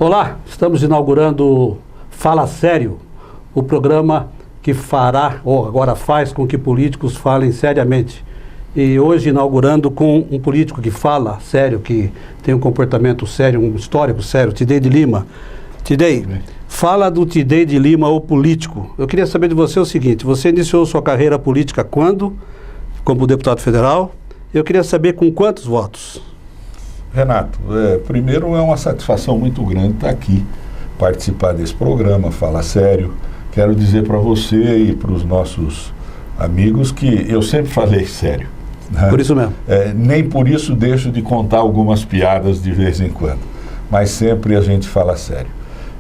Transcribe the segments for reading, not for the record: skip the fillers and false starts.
Olá, estamos inaugurando Fala Sério, o programa que fará, ou agora faz, com que políticos falem seriamente. E hoje inaugurando com um político que fala sério, que tem um comportamento sério, um histórico sério, Tidei de Lima. Tidei, fala do Tidei de Lima, o político. Eu queria saber de você o seguinte: você iniciou sua carreira política quando, como deputado federal? Eu queria saber com quantos votos? Renato, primeiro é uma satisfação muito grande estar aqui, participar desse programa, Fala Sério. Quero dizer para você e para os nossos amigos que eu sempre falei sério. Né? Por isso mesmo. Nem por isso deixo de contar algumas piadas de vez em quando, mas sempre a gente fala sério.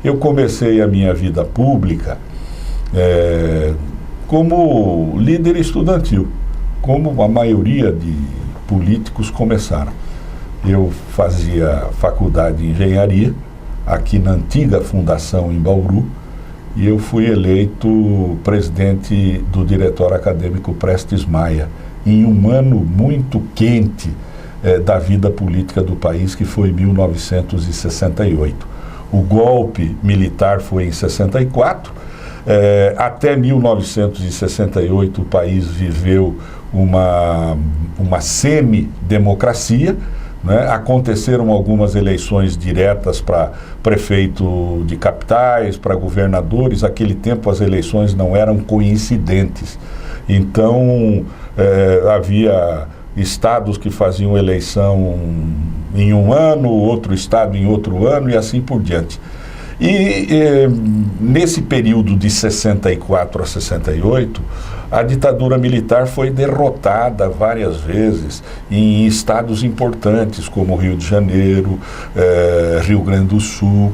Eu comecei a minha vida pública como líder estudantil, como a maioria de políticos começaram. Eu fazia faculdade de engenharia aqui na antiga fundação em Bauru e eu fui eleito presidente do diretório acadêmico Prestes Maia em um ano muito quente da vida política do país, que foi 1968. O golpe militar foi em 64, até 1968 o país viveu uma semi-democracia. Né? Aconteceram algumas eleições diretas para prefeito de capitais, para governadores. Naquele tempo as eleições não eram coincidentes. Então havia estados que faziam eleição em um ano, outro estado em outro ano e assim por diante. E nesse período de 64 a 68, a ditadura militar foi derrotada várias vezes em estados importantes, como Rio de Janeiro, Rio Grande do Sul.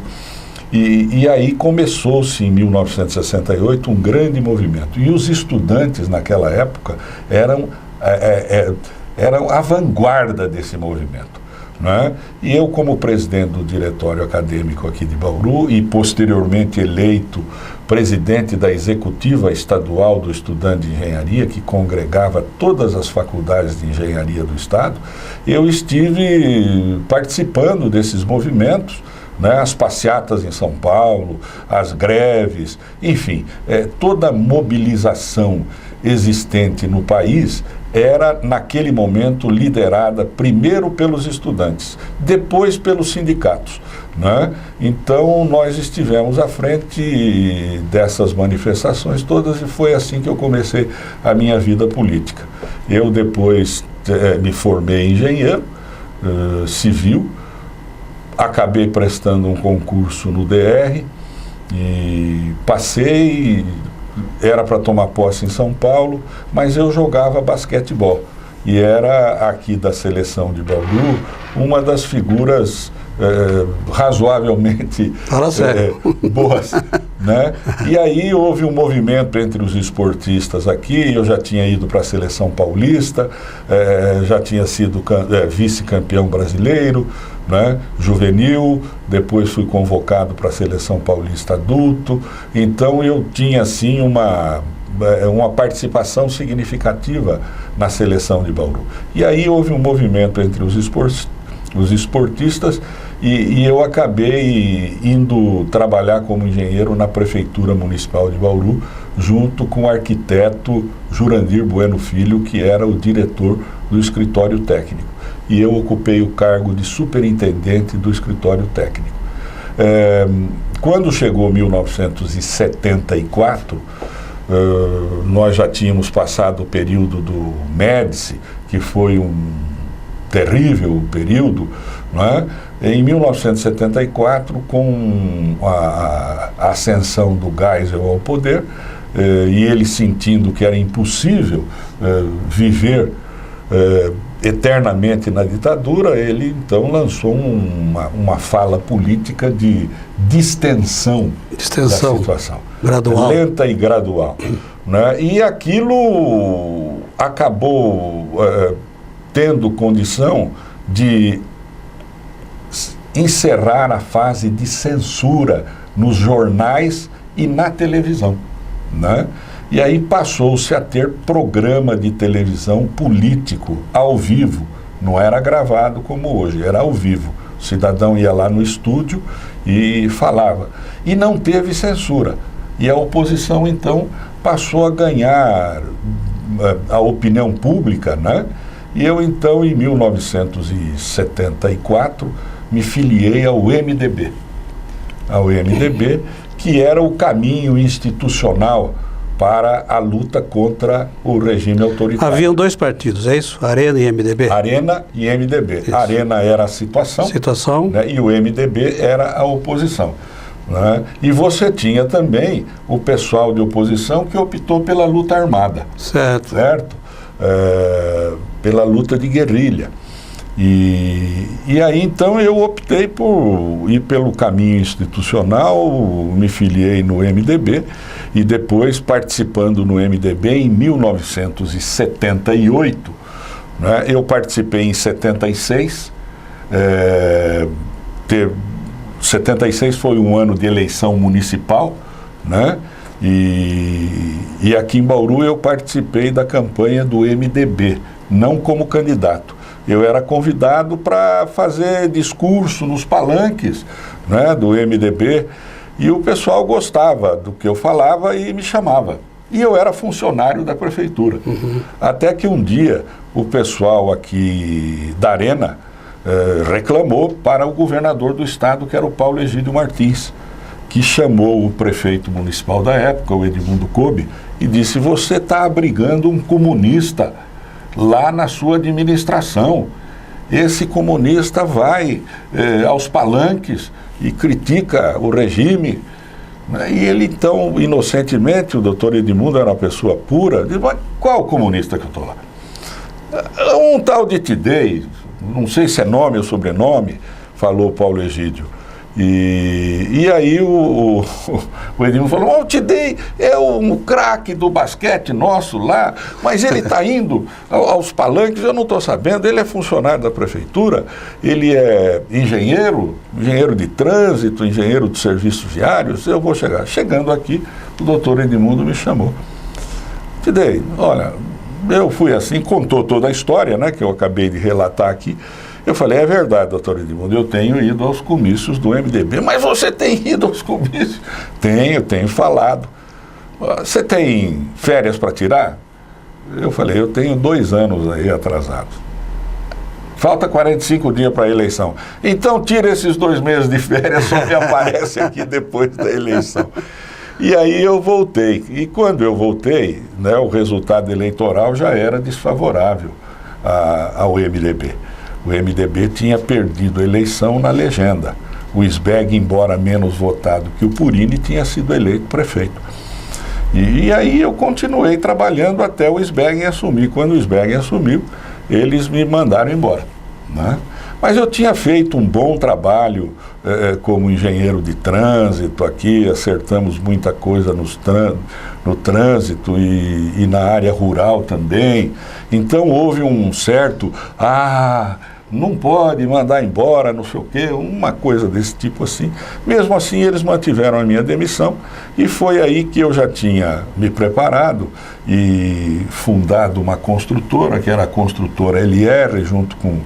E aí começou-se, em 1968, um grande movimento. E os estudantes, naquela época, eram a vanguarda desse movimento. Né? E eu, como presidente do diretório acadêmico aqui de Bauru e posteriormente eleito presidente da executiva estadual do estudante de engenharia, que congregava todas as faculdades de engenharia do estado, eu estive participando desses movimentos, né? As passeatas em São Paulo, as greves, enfim, toda a mobilização existente no país era, naquele momento, liderada primeiro pelos estudantes, depois pelos sindicatos. Né? Então, nós estivemos à frente dessas manifestações todas e foi assim que eu comecei a minha vida política. Eu depois me formei engenheiro civil, acabei prestando um concurso no DR e passei. Era para tomar posse em São Paulo, mas eu jogava basquetebol. E era aqui da seleção de Bauru uma das figuras razoavelmente boas. Né? E aí houve um movimento entre os esportistas aqui. Eu já tinha ido para a seleção paulista, já tinha sido vice-campeão brasileiro, né? Juvenil, depois fui convocado para a seleção paulista adulto. Então eu tinha assim uma participação significativa na seleção de Bauru. E aí houve um movimento entre os esportistas e eu acabei indo trabalhar como engenheiro na Prefeitura Municipal de Bauru, junto com o arquiteto Jurandir Bueno Filho, que era o diretor do escritório técnico. E eu ocupei o cargo de superintendente do escritório técnico. Quando chegou 1974, nós já tínhamos passado o período do Médici, que foi um terrível período, não é? Em 1974, com a ascensão do Geisel ao poder, e ele sentindo que era impossível viver eternamente na ditadura, ele então lançou uma fala política de distensão da situação. Gradual. Lenta e gradual. Né? E aquilo acabou tendo condição de encerrar a fase de censura nos jornais e na televisão. Né? E aí passou-se a ter programa de televisão político ao vivo. Não era gravado como hoje, era ao vivo. O cidadão ia lá no estúdio e falava. E não teve censura. E a oposição, então, passou a ganhar a opinião pública, né? E eu, então, em 1974, me filiei ao MDB. Ao MDB, que era o caminho institucional para a luta contra o regime autoritário. Haviam dois partidos, é isso? Arena e MDB? Arena e MDB. Isso. A Arena era a situação, né, e o MDB era a oposição. Né? E você tinha também o pessoal de oposição que optou pela luta armada. Certo. Pela luta de guerrilha. E aí então eu optei por ir pelo caminho institucional, me filiei no MDB e depois participando no MDB em 1978, né, eu participei em 76, 76 foi um ano de eleição municipal, né, e aqui em Bauru eu participei da campanha do MDB, não como candidato. Eu era convidado para fazer discurso nos palanques, né, do MDB, e o pessoal gostava do que eu falava e me chamava. E eu era funcionário da prefeitura. Uhum. Até que um dia o pessoal aqui da Arena reclamou para o governador do estado, que era o Paulo Egídio Martins, que chamou o prefeito municipal da época, o Edmundo Kobe, e disse: você está abrigando um comunista lá na sua administração. Esse comunista vai aos palanques e critica o regime. E ele, então, inocentemente, o doutor Edmundo era uma pessoa pura, disse: mas qual comunista que eu estou lá? Um tal de Tidei, não sei se é nome ou sobrenome, falou Paulo Egídio. E aí o Edmundo falou: o Tidei é um craque do basquete nosso lá, mas ele está indo aos palanques, eu não estou sabendo, ele é funcionário da prefeitura, ele é engenheiro de trânsito, engenheiro de serviços viários, eu vou chegar. Chegando aqui, o doutor Edmundo me chamou. Tidei, olha, eu fui assim, contou toda a história, né, que eu acabei de relatar aqui. Eu falei: é verdade, doutor Edmundo, eu tenho ido aos comícios do MDB. Mas você tem ido aos comícios? Tenho falado. Você tem férias para tirar? Eu falei: eu tenho 2 anos aí atrasados. Falta 45 dias para a eleição. Então tira esses 2 meses de férias, só me aparece aqui depois da eleição. E aí eu voltei. E quando eu voltei, né, o resultado eleitoral já era desfavorável ao MDB. O MDB tinha perdido a eleição na legenda. O Sbeg, embora menos votado que o Purini, tinha sido eleito prefeito. E aí eu continuei trabalhando até o Sbeg assumir. Quando o Sbeg assumiu, eles me mandaram embora, né? Mas eu tinha feito um bom trabalho como engenheiro de trânsito aqui, acertamos muita coisa no trânsito e na área rural também. Então houve um certo... não pode mandar embora, não sei o quê, uma coisa desse tipo assim. Mesmo assim, eles mantiveram a minha demissão e foi aí que eu já tinha me preparado e fundado uma construtora, que era a construtora LR, junto com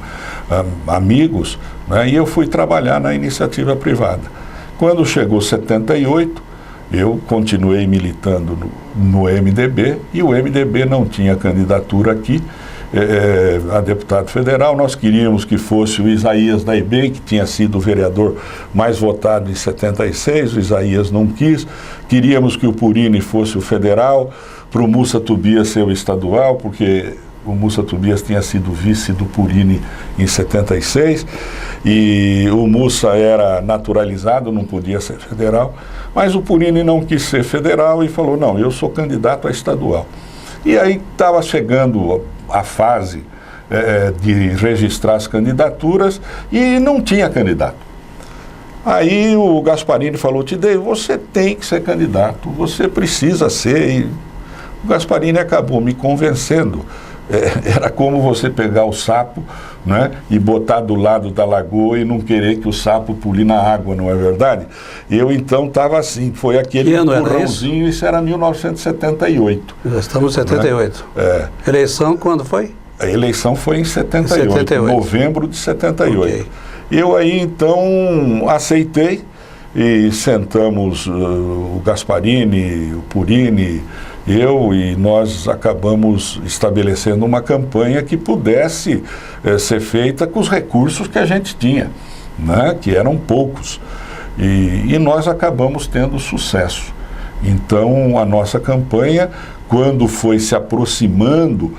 amigos, né, e eu fui trabalhar na iniciativa privada. Quando chegou 78, eu continuei militando no MDB e o MDB não tinha candidatura aqui a deputado federal. Nós queríamos que fosse o Isaías da IBEM, que tinha sido o vereador mais votado em 76, o Isaías não quis. Queríamos que o Purini fosse o federal, para o Mussa Tobias ser o estadual, porque o Mussa Tobias tinha sido vice do Purini em 76, e o Mussa era naturalizado, não podia ser federal, mas o Purini não quis ser federal e falou: não, eu sou candidato a estadual. E aí estava chegando a fase de registrar as candidaturas e não tinha candidato. Aí o Gasparini falou: Tidei, você tem que ser candidato, você precisa ser. E o Gasparini acabou me convencendo. Era como você pegar o sapo, né, e botar do lado da lagoa e não querer que o sapo pule na água, não é verdade? Eu então estava assim, foi aquele empurrãozinho, isso era 1978. Já estamos em 78. Né? Eleição quando foi? A eleição foi em 78, novembro de 78. Okay. Eu aí então aceitei e sentamos o Gasparini, o Purini, eu, e nós acabamos estabelecendo uma campanha que pudesse ser feita com os recursos que a gente tinha, né, que eram poucos. E nós acabamos tendo sucesso. Então, a nossa campanha, quando foi se aproximando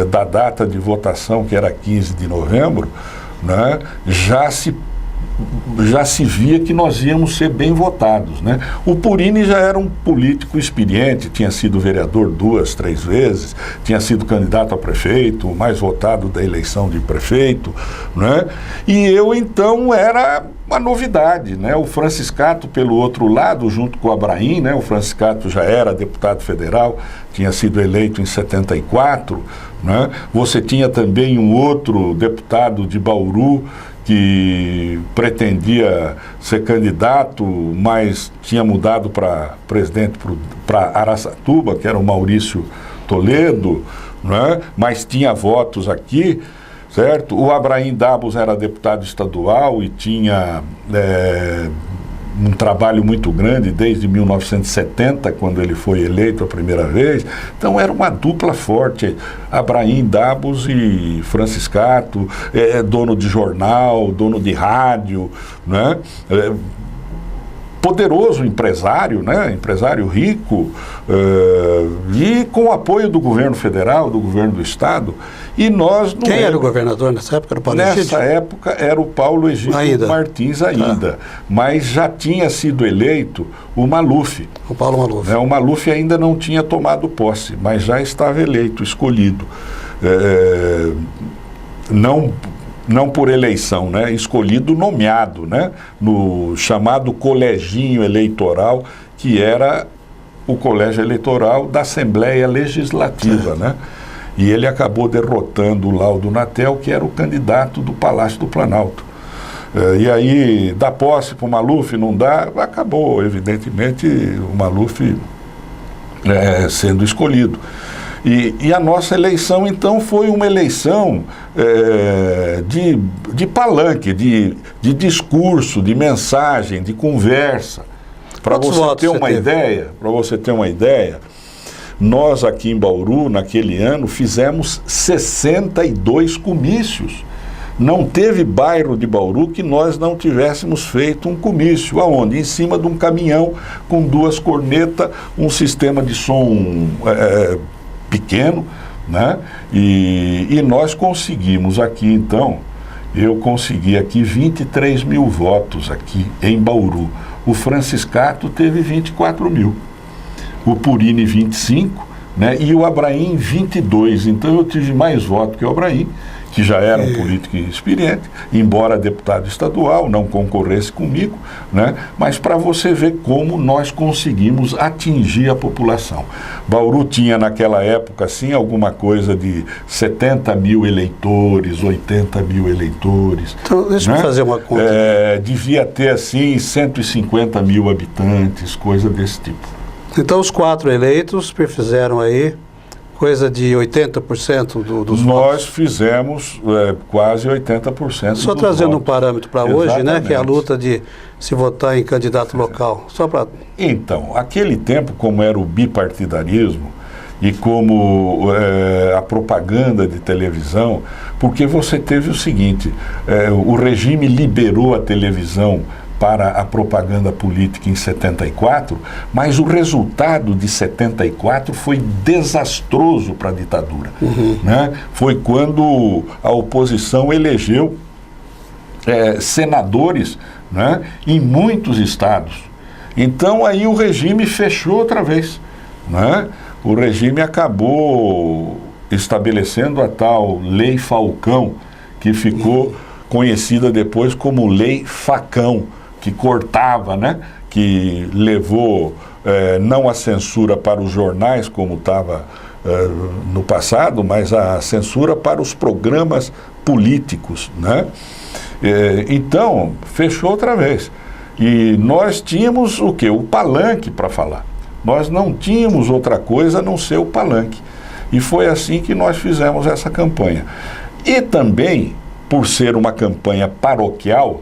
da data de votação, que era 15 de novembro, né, já se via que nós íamos ser bem votados, né? O Purini já era um político experiente, tinha sido vereador 2, 3 vezes, tinha sido candidato a prefeito, o mais votado da eleição de prefeito, né? E eu então era uma novidade, né? O Franciscato, pelo outro lado, junto com o Abraim, né? O Franciscato já era deputado federal, tinha sido eleito em 74, né? Você tinha também um outro deputado de Bauru que pretendia ser candidato, mas tinha mudado para presidente, para Araçatuba, que era o Maurício Toledo, né? Mas tinha votos aqui, certo? O Abraim Dabos era deputado estadual e tinha um trabalho muito grande desde 1970, quando ele foi eleito a primeira vez. Então era uma dupla forte, Abraim Dabos e Franciscato, dono de jornal, dono de rádio, né? Poderoso empresário, né? Empresário rico, e com o apoio do governo federal, do governo do estado. E nós Quem era o governador nessa época? Era o Paulo Egídio? Nessa época era o Paulo Egídio Martins ainda, mas já tinha sido eleito o Maluf. O Paulo Maluf. O Maluf ainda não tinha tomado posse, mas já estava eleito, escolhido. Não por eleição, né? Escolhido, nomeado, né? No chamado coleginho eleitoral, que era o colégio eleitoral da Assembleia Legislativa, né? E ele acabou derrotando o Laudo Natel, que era o candidato do Palácio do Planalto. E aí, dá posse para o Maluf, não dá, acabou, evidentemente, o Maluf sendo escolhido. E a nossa eleição, então, foi uma eleição de palanque, de discurso, de mensagem, de conversa. Para você ter uma ideia, nós aqui em Bauru, naquele ano, fizemos 62 comícios. Não teve bairro de Bauru que nós não tivéssemos feito um comício. Aonde? Em cima de um caminhão com 2 cornetas, um sistema de som pequeno, né? E nós conseguimos aqui, então, eu consegui aqui 23 mil votos aqui em Bauru. O Franciscato teve 24 mil. O Purini 25, né? E o Abraim 22. Então eu tive mais votos que o Abraim, que já era um político experiente, embora deputado estadual, não concorresse comigo, né? Mas para você ver como nós conseguimos atingir a população. Bauru tinha naquela época, assim, alguma coisa de 70 mil eleitores, 80 mil eleitores. Então, deixa eu fazer uma conta. Devia ter, assim, 150 mil habitantes, coisa desse tipo. Então, os 4 eleitos fizeram aí coisa de 80% dos votos. Nós fizemos quase 80%. Só trazendo um parâmetro para hoje, né, que é a luta de se votar em candidato local. Só para... Então, aquele tempo, como era o bipartidarismo e como a propaganda de televisão, porque você teve o seguinte, o regime liberou a televisão para a propaganda política em 74, mas o resultado de 74 foi desastroso para a ditadura. Né? Foi quando a oposição elegeu senadores, né, em muitos estados. Então aí o regime fechou outra vez. Né? O regime acabou estabelecendo a tal Lei Falcão, que ficou conhecida depois como Lei Facão, que cortava, né? Que levou não a censura para os jornais, como estava no passado, mas a censura para os programas políticos, né? Então, fechou outra vez. E nós tínhamos o quê? O palanque para falar. Nós não tínhamos outra coisa a não ser o palanque. E foi assim que nós fizemos essa campanha. E também por ser uma campanha paroquial,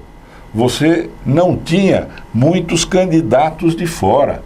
você não tinha muitos candidatos de fora,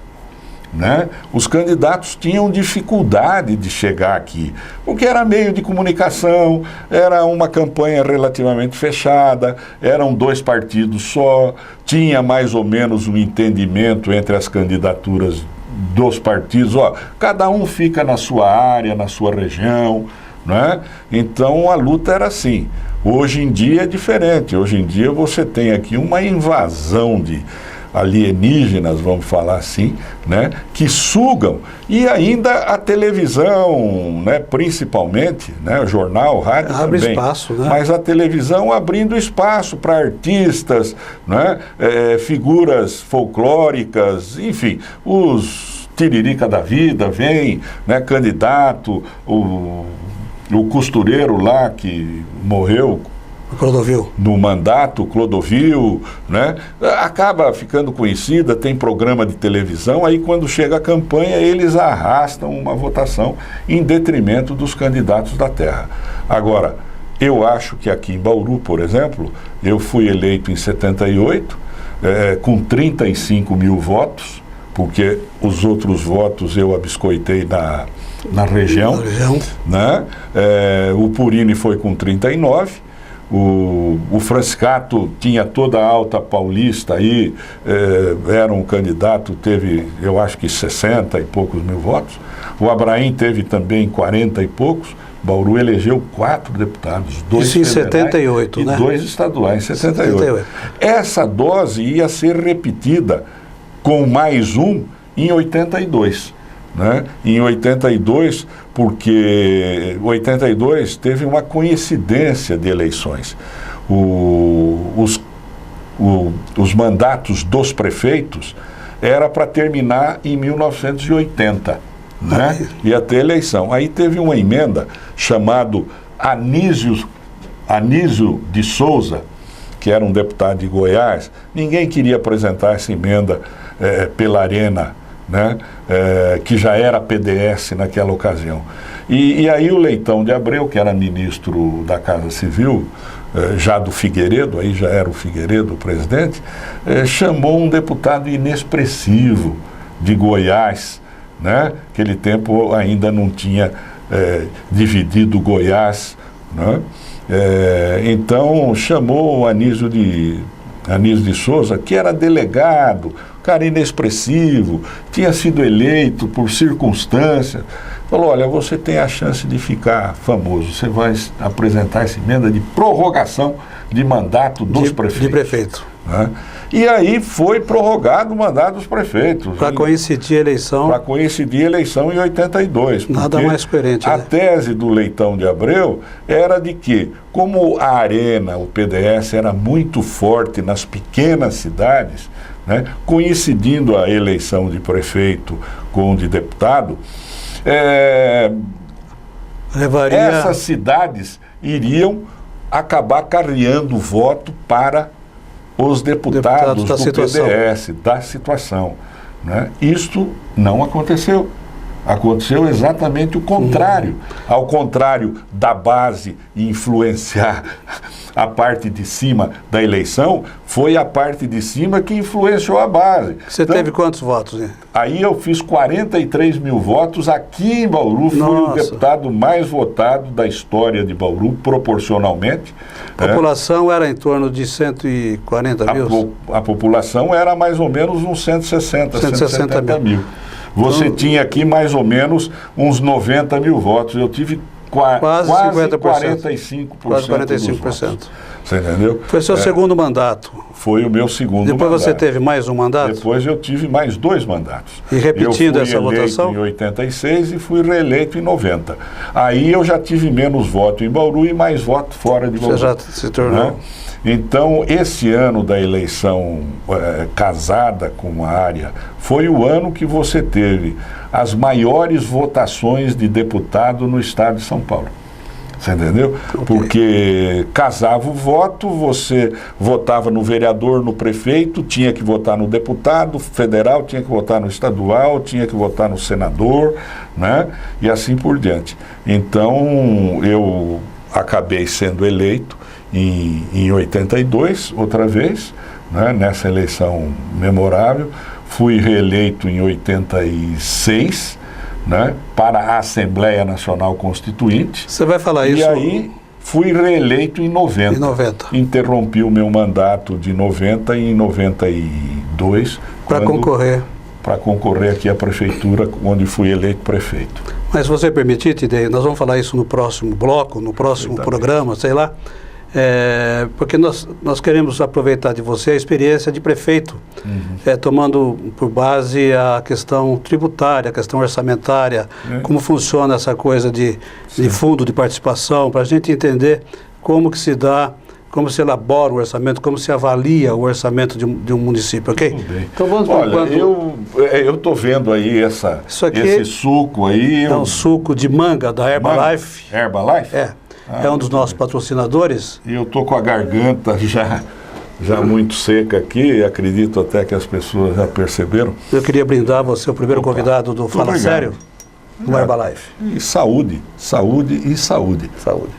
né? Os candidatos tinham dificuldade de chegar aqui, porque era meio de comunicação, era uma campanha relativamente fechada, eram 2 partidos só, tinha mais ou menos um entendimento entre as candidaturas dos partidos, cada um fica na sua área, na sua região, né? Então a luta era assim. Hoje em dia é diferente, hoje em dia você tem aqui uma invasão de alienígenas, vamos falar assim, né, que sugam, e ainda a televisão, né, principalmente, né, o jornal, o rádio abre também, espaço, né? Mas a televisão abrindo espaço para artistas, né, figuras folclóricas, enfim, os tiririca da vida, vem, né, candidato, o costureiro lá que morreu Clodovil. no mandato, Clodovil, né? Acaba ficando conhecida, tem programa de televisão, aí quando chega a campanha eles arrastam uma votação em detrimento dos candidatos da terra. Agora, eu acho que aqui em Bauru, por exemplo, eu fui eleito em 78, com 35 mil votos, porque os outros votos eu abiscoitei na região, né? O Purini foi com 39, o Franciscato tinha toda a Alta Paulista aí, era um candidato, teve, eu acho que 60 e poucos mil votos. O Abraim teve também 40 e poucos. Bauru elegeu 4 deputados, 2 Isso em federais 78, e né? 2 estaduais, em 78. Essa dose ia ser repetida com mais um em 82. Né? Em 82, porque 82 teve uma coincidência de eleições. Os mandatos dos prefeitos era para terminar em 1980, né? Ia ter eleição. Aí teve uma emenda chamado Anísio de Souza, que era um deputado de Goiás. Ninguém queria apresentar essa emenda pela Arena, né? Que já era PDS naquela ocasião. E aí o Leitão de Abreu, que era ministro da Casa Civil, já do Figueiredo, aí já era o Figueiredo o presidente, chamou um deputado inexpressivo de Goiás, né? Aquele tempo ainda não tinha dividido Goiás, né? Então chamou o Anísio de Souza, que era delegado, cara inexpressivo, tinha sido eleito por circunstâncias. Falou, olha, você tem a chance de ficar famoso, você vai apresentar essa emenda de prorrogação de mandato dos prefeitos. De prefeito. Né? E aí foi prorrogado o mandato dos prefeitos. Para coincidir a eleição. Para coincidir a eleição em 82. Nada mais coerente. A né? tese do Leitão de Abreu era de que, como a Arena, o PDS, era muito forte nas pequenas cidades, né, coincidindo a eleição de prefeito com de deputado, essas cidades iriam acabar carreando voto para os deputados do PDS, da situação. Né? Isto não aconteceu. Aconteceu exatamente o contrário. Ao contrário da base influenciar a parte de cima da eleição, foi a parte de cima que influenciou a base. Você então, teve quantos votos? Né? Aí eu fiz 43 mil votos. Aqui em Bauru, fui o deputado mais votado da história de Bauru, proporcionalmente. A população era em torno de 140 mil? A população era mais ou menos uns 170 mil. Você tinha aqui mais ou menos uns 90 mil votos. Eu tive quase 45%. Quase 45%. Você entendeu? Foi seu segundo mandato. Foi o meu segundo mandato. Depois você teve mais um mandato? Depois eu tive mais 2 mandatos. E repetindo essa votação? Eu fui eleito em 86 e fui reeleito em 90. Aí eu já tive menos voto em Bauru e mais voto fora de Bauru. Você já se tornou... Né? Então, esse ano da eleição casada com a área, foi o ano que você teve as maiores votações de deputado no estado de São Paulo. Você entendeu? Okay. Porque casava o voto, você votava no vereador, no prefeito, tinha que votar no deputado federal, tinha que votar no estadual, tinha que votar no senador, né? E assim por diante. Então, eu acabei sendo eleito em 82, outra vez, né, nessa eleição memorável. Fui reeleito em 86, né, para a Assembleia Nacional Constituinte. Você vai falar isso? E aí fui reeleito em 90. Em 90. Interrompi o meu mandato de 90 em 92. Para concorrer. Para concorrer aqui à prefeitura, onde fui eleito prefeito. Mas se você permitir, Tidei, nós vamos falar isso no próximo bloco, no próximo programa, sei lá. Porque nós queremos aproveitar de você a experiência de prefeito, tomando por base a questão tributária, a questão orçamentária, como funciona essa coisa de fundo de participação, para a gente entender como que se dá, como se elabora o orçamento, como se avalia o orçamento de um município, ok? Tudo bem. Então vamos Olha, enquanto... eu estou vendo aí esse suco aí. É um suco de manga da Herbalife. Herbalife? É um dos nossos patrocinadores. E eu estou com a garganta já muito seca aqui, acredito até que as pessoas já perceberam. Eu queria brindar você, o primeiro convidado do Fala Sério, no Herbalife. E saúde, saúde e saúde. Saúde.